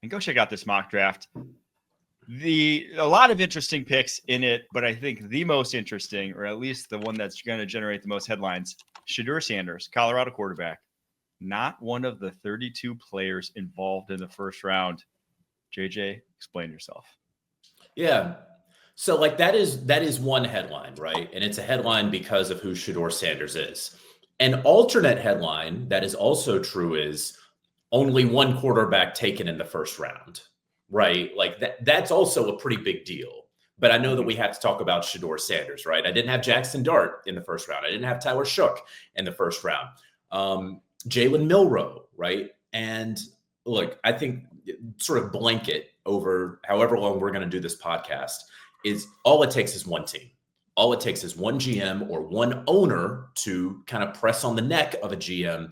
and go check out this mock draft. A lot of interesting picks in it, but I think the most interesting, or at least the one that's going to generate the most headlines, Shedeur Sanders, Colorado quarterback, not one of the 32 players involved in the first round. JJ, explain yourself. Yeah. So like that is one headline, right? And it's a headline because of who Shedeur Sanders is. An alternate headline that is also true is only one quarterback taken in the first round, right? Like that's also a pretty big deal. But I know that we have to talk about Shedeur Sanders, right? I didn't have Jackson Dart in the first round. I didn't have Tyler Shook in the first round. Jaylen Milroe, right? And look, I think sort of blanket over however long we're going to do this podcast is all it takes is one team. All it takes is one GM or one owner to kind of press on the neck of a GM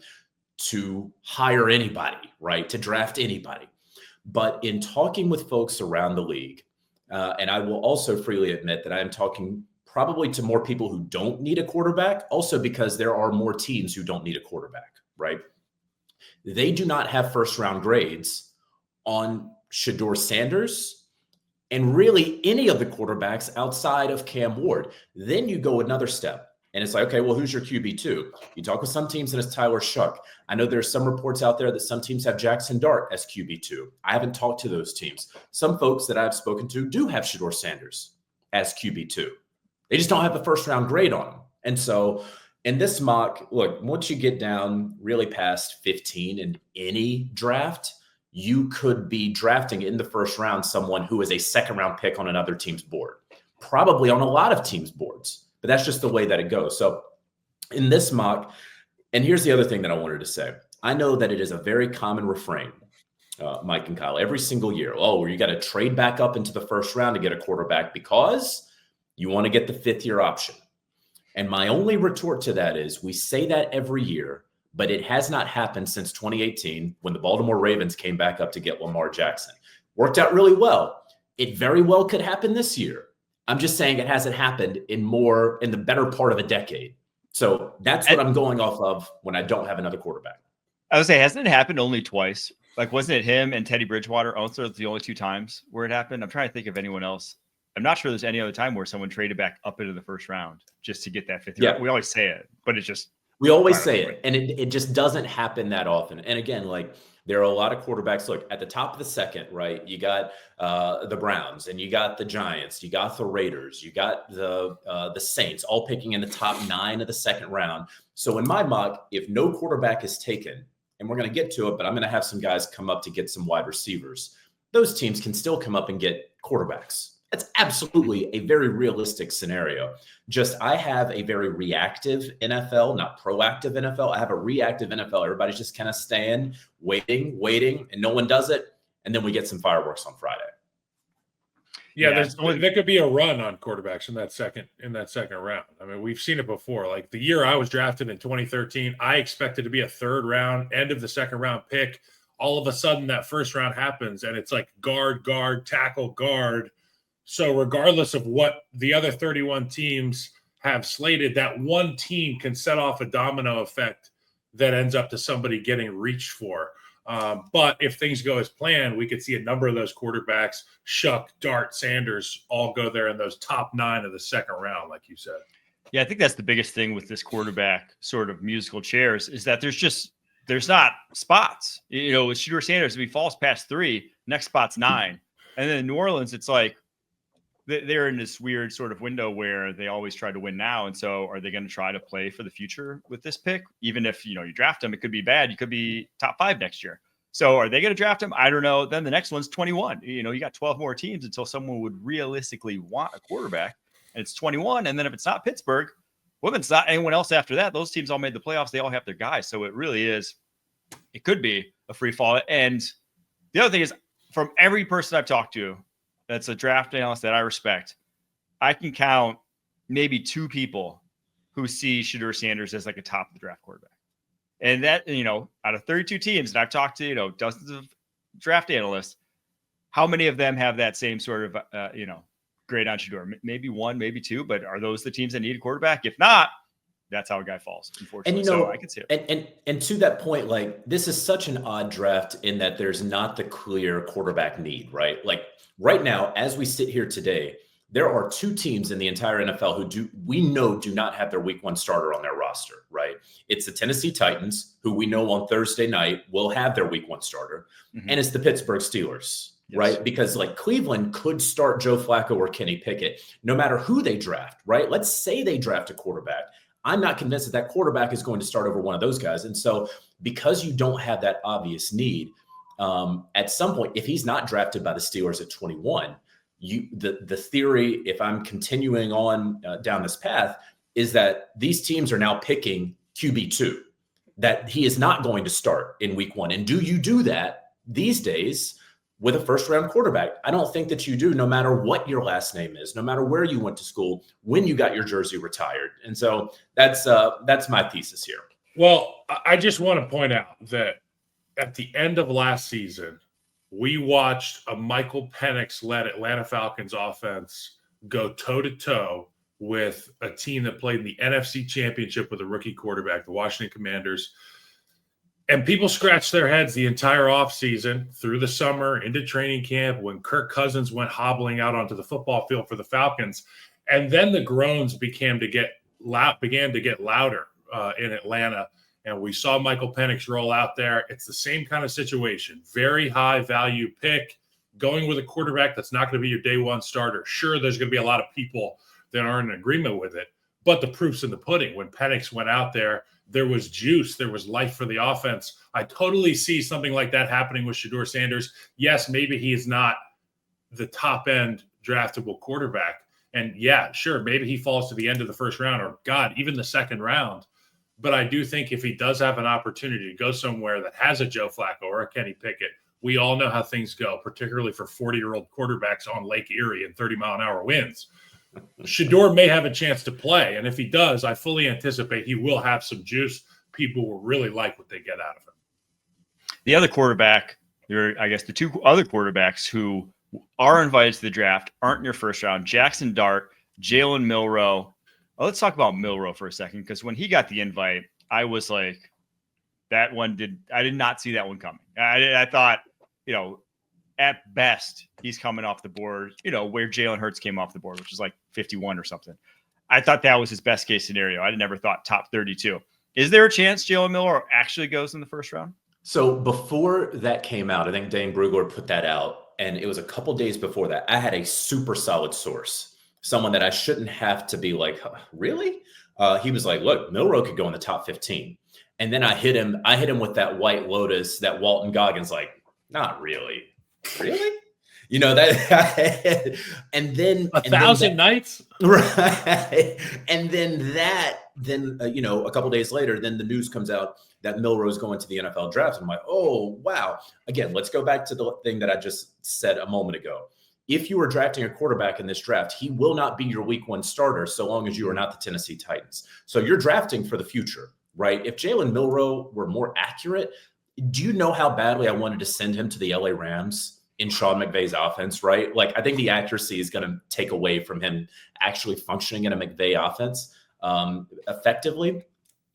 to hire anybody, right? To draft anybody. But in talking with folks around the league, and I will also freely admit that I am talking probably to more people who don't need a quarterback, also because there are more teams who don't need a quarterback, right? They do not have first round grades on Shedeur Sanders and really any of the quarterbacks outside of Cam Ward. Then you go another step. And it's like, okay, well, who's your QB2? You talk with some teams and it's Tyler Shook. I know there's some reports out there that some teams have Jackson Dart as QB2. I haven't talked to those teams. Some folks that I've spoken to do have Shedeur Sanders as QB2. They just don't have the first round grade on him. And so in this mock, look, once you get down really past 15 in any draft, you could be drafting in the first round someone who is a second round pick on another team's board, probably on a lot of teams' boards. But that's just the way that it goes. So in this mock, and here's the other thing that I wanted to say. I know that it is a very common refrain, Mike and Kyle, every single year. Oh, you got to trade back up into the first round to get a quarterback because you want to get the fifth-year option. And my only retort to that is we say that every year, but it has not happened since 2018 when the Baltimore Ravens came back up to get Lamar Jackson. Worked out really well. It very well could happen this year. I'm just saying it hasn't happened in the better part of a decade. So that's what I'm going off of when I don't have another quarterback. I would say, hasn't it happened only twice? Like, wasn't it him and Teddy Bridgewater also the only two times where it happened? I'm trying to think of anyone else. I'm not sure there's any other time where someone traded back up into the first round just to get that fifth year. We always say it, but it's just. We always say it, and it just doesn't happen that often. And again, like there are a lot of quarterbacks. Look, at the top of the second, right? You got the Browns, and you got the Giants, you got the Raiders, you got the Saints, all picking in the top 9 of the second round. So in my mock, if no quarterback is taken, and we're going to get to it, but I'm going to have some guys come up to get some wide receivers. Those teams can still come up and get quarterbacks. That's absolutely a very realistic scenario. Just I have a very reactive NFL, not proactive NFL. I have a reactive NFL. Everybody's just kind of staying, waiting, and no one does it. And then we get some fireworks on Friday. Yeah, there could be a run on quarterbacks in that second round. I mean, we've seen it before. Like the year I was drafted in 2013, I expected to be a third round, end of the second round pick. All of a sudden, that first round happens, and it's like guard, tackle, guard. So regardless of what the other 31 teams have slated, that one team can set off a domino effect that ends up to somebody getting reached for. But if things go as planned, we could see a number of those quarterbacks, Shook, Dart, Sanders, all go there in those top 9 of the second round, like you said. Yeah, I think that's the biggest thing with this quarterback sort of musical chairs is that there's not spots. You know, with Shedeur Sanders, if he falls past 3, next spot's 9. And then in New Orleans, it's like, they're in this weird sort of window where they always try to win now. And so are they going to try to play for the future with this pick? Even if, you draft them, it could be bad. You could be top 5 next year. So are they going to draft him? I don't know. Then the next one's 21. You got 12 more teams until someone would realistically want a quarterback. And it's 21. And then if it's not Pittsburgh, well, if it's not anyone else after that, those teams all made the playoffs. They all have their guys. So it really is, it could be a free fall. And the other thing is, from every person I've talked to, that's a draft analyst that I respect, I can count maybe 2 people who see Shedeur Sanders as like a top of the draft quarterback. And that, out of 32 teams, and I've talked to, dozens of draft analysts, how many of them have that same sort of, grade on Shedeur? Maybe 1, maybe 2, but are those the teams that need a quarterback? If not, that's how a guy falls, unfortunately. And, so I can see it. And to that point, like, this is such an odd draft in that there's not the clear quarterback need, right? Like right now, as we sit here today, there are 2 teams in the entire NFL who do not have their week 1 starter on their roster, right? It's the Tennessee Titans, who we know on Thursday night will have their week 1 starter, and it's the Pittsburgh Steelers. Yes. Right? Because like Cleveland could start Joe Flacco or Kenny Pickett, no matter who they draft, right? Let's say they draft a quarterback. I'm not convinced that quarterback is going to start over one of those guys. And so because you don't have that obvious need, at some point, if he's not drafted by the Steelers at 21, the theory, if I'm continuing on down this path, is that these teams are now picking QB2, that he is not going to start in week 1. And do you do that these days with a first-round quarterback? I don't think that you do, no matter what your last name is, no matter where you went to school, when you got your jersey retired. And so that's my thesis here. Well, I just want to point out that at the end of last season, we watched a Michael Penix-led Atlanta Falcons offense go toe-to-toe with a team that played in the NFC Championship with a rookie quarterback, the Washington Commanders. And people scratched their heads the entire offseason, through the summer, into training camp, when Kirk Cousins went hobbling out onto the football field for the Falcons. And then the groans began to get louder in Atlanta. And we saw Michael Penix roll out there. It's the same kind of situation. Very high value pick, going with a quarterback that's not going to be your day 1 starter. Sure, there's going to be a lot of people that aren't in agreement with it, but the proof's in the pudding. When Penix went out there was juice. There was life for the offense. I totally see something like that happening with Shedeur Sanders. Yes, maybe he is not the top-end draftable quarterback. And, yeah, sure, maybe he falls to the end of the first round or, God, even the second round. But I do think if he does have an opportunity to go somewhere that has a Joe Flacco or a Kenny Pickett, we all know how things go, particularly for 40-year-old quarterbacks on Lake Erie and 30-mile-an-hour winds. Shedeur may have a chance to play, and if he does, I fully anticipate he will have some juice. People will really like what they get out of him. The other quarterback, I guess the 2 other quarterbacks who are invited to the draft aren't in your first round: Jackson Dart, Jaylen Milroe. Well, let's talk about Milroe for a second, because when he got the invite, I was like, I did not see that one coming. I thought, at best, he's coming off the board, where Jalen Hurts came off the board, which is like 51 or something. I thought that was his best case scenario. I never thought top 32. Is there a chance Jaylen Milroe actually goes in the first round? So before that came out, I think Dane Brugler put that out, and it was a couple days before that. I had a super solid source, someone that I shouldn't have to be like, really? He was like, look, Milroe could go in the top 15. And then I hit him with that White Lotus, that Walton Goggins, like, not really. Really? That, and then 1,000 nights, right? And then a couple days later, then the news comes out that Milroe is going to the NFL draft. And I'm like, oh wow! Again, let's go back to the thing that I just said a moment ago. If you are drafting a quarterback in this draft, he will not be your week 1 starter so long as you are not the Tennessee Titans. So you're drafting for the future, right? If Jaylen Milroe were more accurate, do you know how badly I wanted to send him to the LA Rams in Sean McVay's offense, right? Like, I think the accuracy is going to take away from him actually functioning in a McVay offense effectively.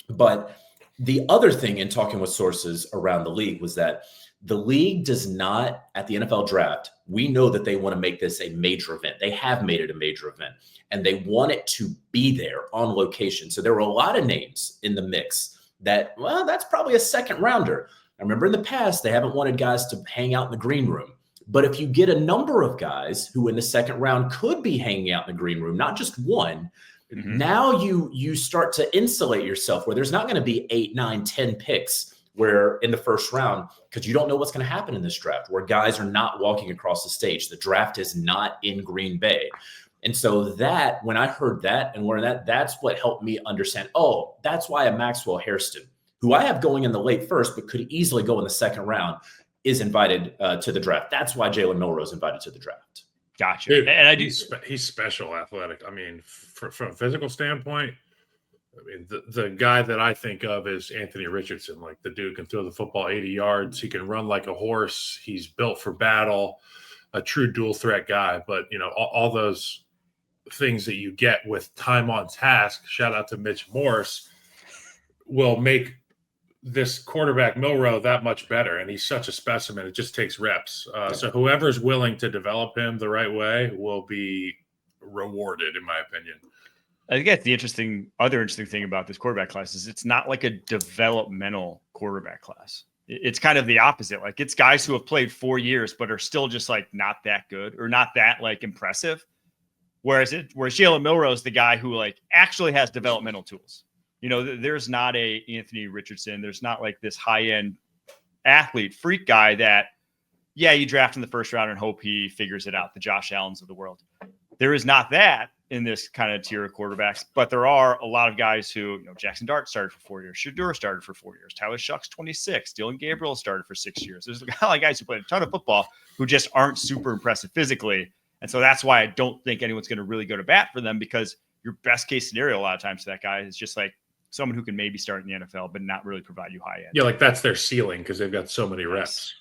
But the other thing in talking with sources around the league was that the league does not, at the NFL draft, we know that they want to make this a major event. They have made it a major event, and they want it to be there on location. So there were a lot of names in the mix that, well, that's probably a second rounder. I remember in the past, they haven't wanted guys to hang out in the green room. But if you get a number of guys who in the second round could be hanging out in the green room, not just one, now you start to insulate yourself where there's not going to be 8, 9, 10 picks where in the first round, because you don't know what's going to happen in this draft, where guys are not walking across the stage. The draft is not in Green Bay. And so that, when I heard that and learned that, that's what helped me understand, oh, that's why a Maxwell Hairston, who I have going in the late first, but could easily go in the second round, is invited to the draft. That's why Jaylen Milroe is invited to the draft. Gotcha. Dude, and I do. He's special athletic. I mean, from a physical standpoint, I mean, the guy that I think of is Anthony Richardson. Like, the dude can throw the football 80 yards. He can run like a horse. He's built for battle, a true dual threat guy. But, all those things that you get with time on task, shout out to Mitch Morse, will make this quarterback Milroe that much better. And he's such a specimen. It just takes reps. So whoever's willing to develop him the right way will be rewarded, in my opinion. I think that's the other interesting thing about this quarterback class is it's not like a developmental quarterback class. It's kind of the opposite. Like it's guys who have played 4 years, but are still just like not that good or not that like impressive. Whereas Jaylen Milroe is the guy who like actually has developmental tools. You know, there's not a Anthony Richardson. There's not like this high-end athlete freak guy that, yeah, you draft in the first round and hope he figures it out, the Josh Allens of the world. There is not that in this kind of tier of quarterbacks, but there are a lot of guys who, Jackson Dart started for 4 years. Shedeur started for 4 years. Tyler Shucks, 26. Dylan Gabriel started for 6 years. There's a lot of guys who played a ton of football who just aren't super impressive physically. And so that's why I don't think anyone's going to really go to bat for them, because your best case scenario a lot of times for that guy is just like someone who can maybe start in the NFL, but not really provide you high end. Yeah, like that's their ceiling because they've got so many reps.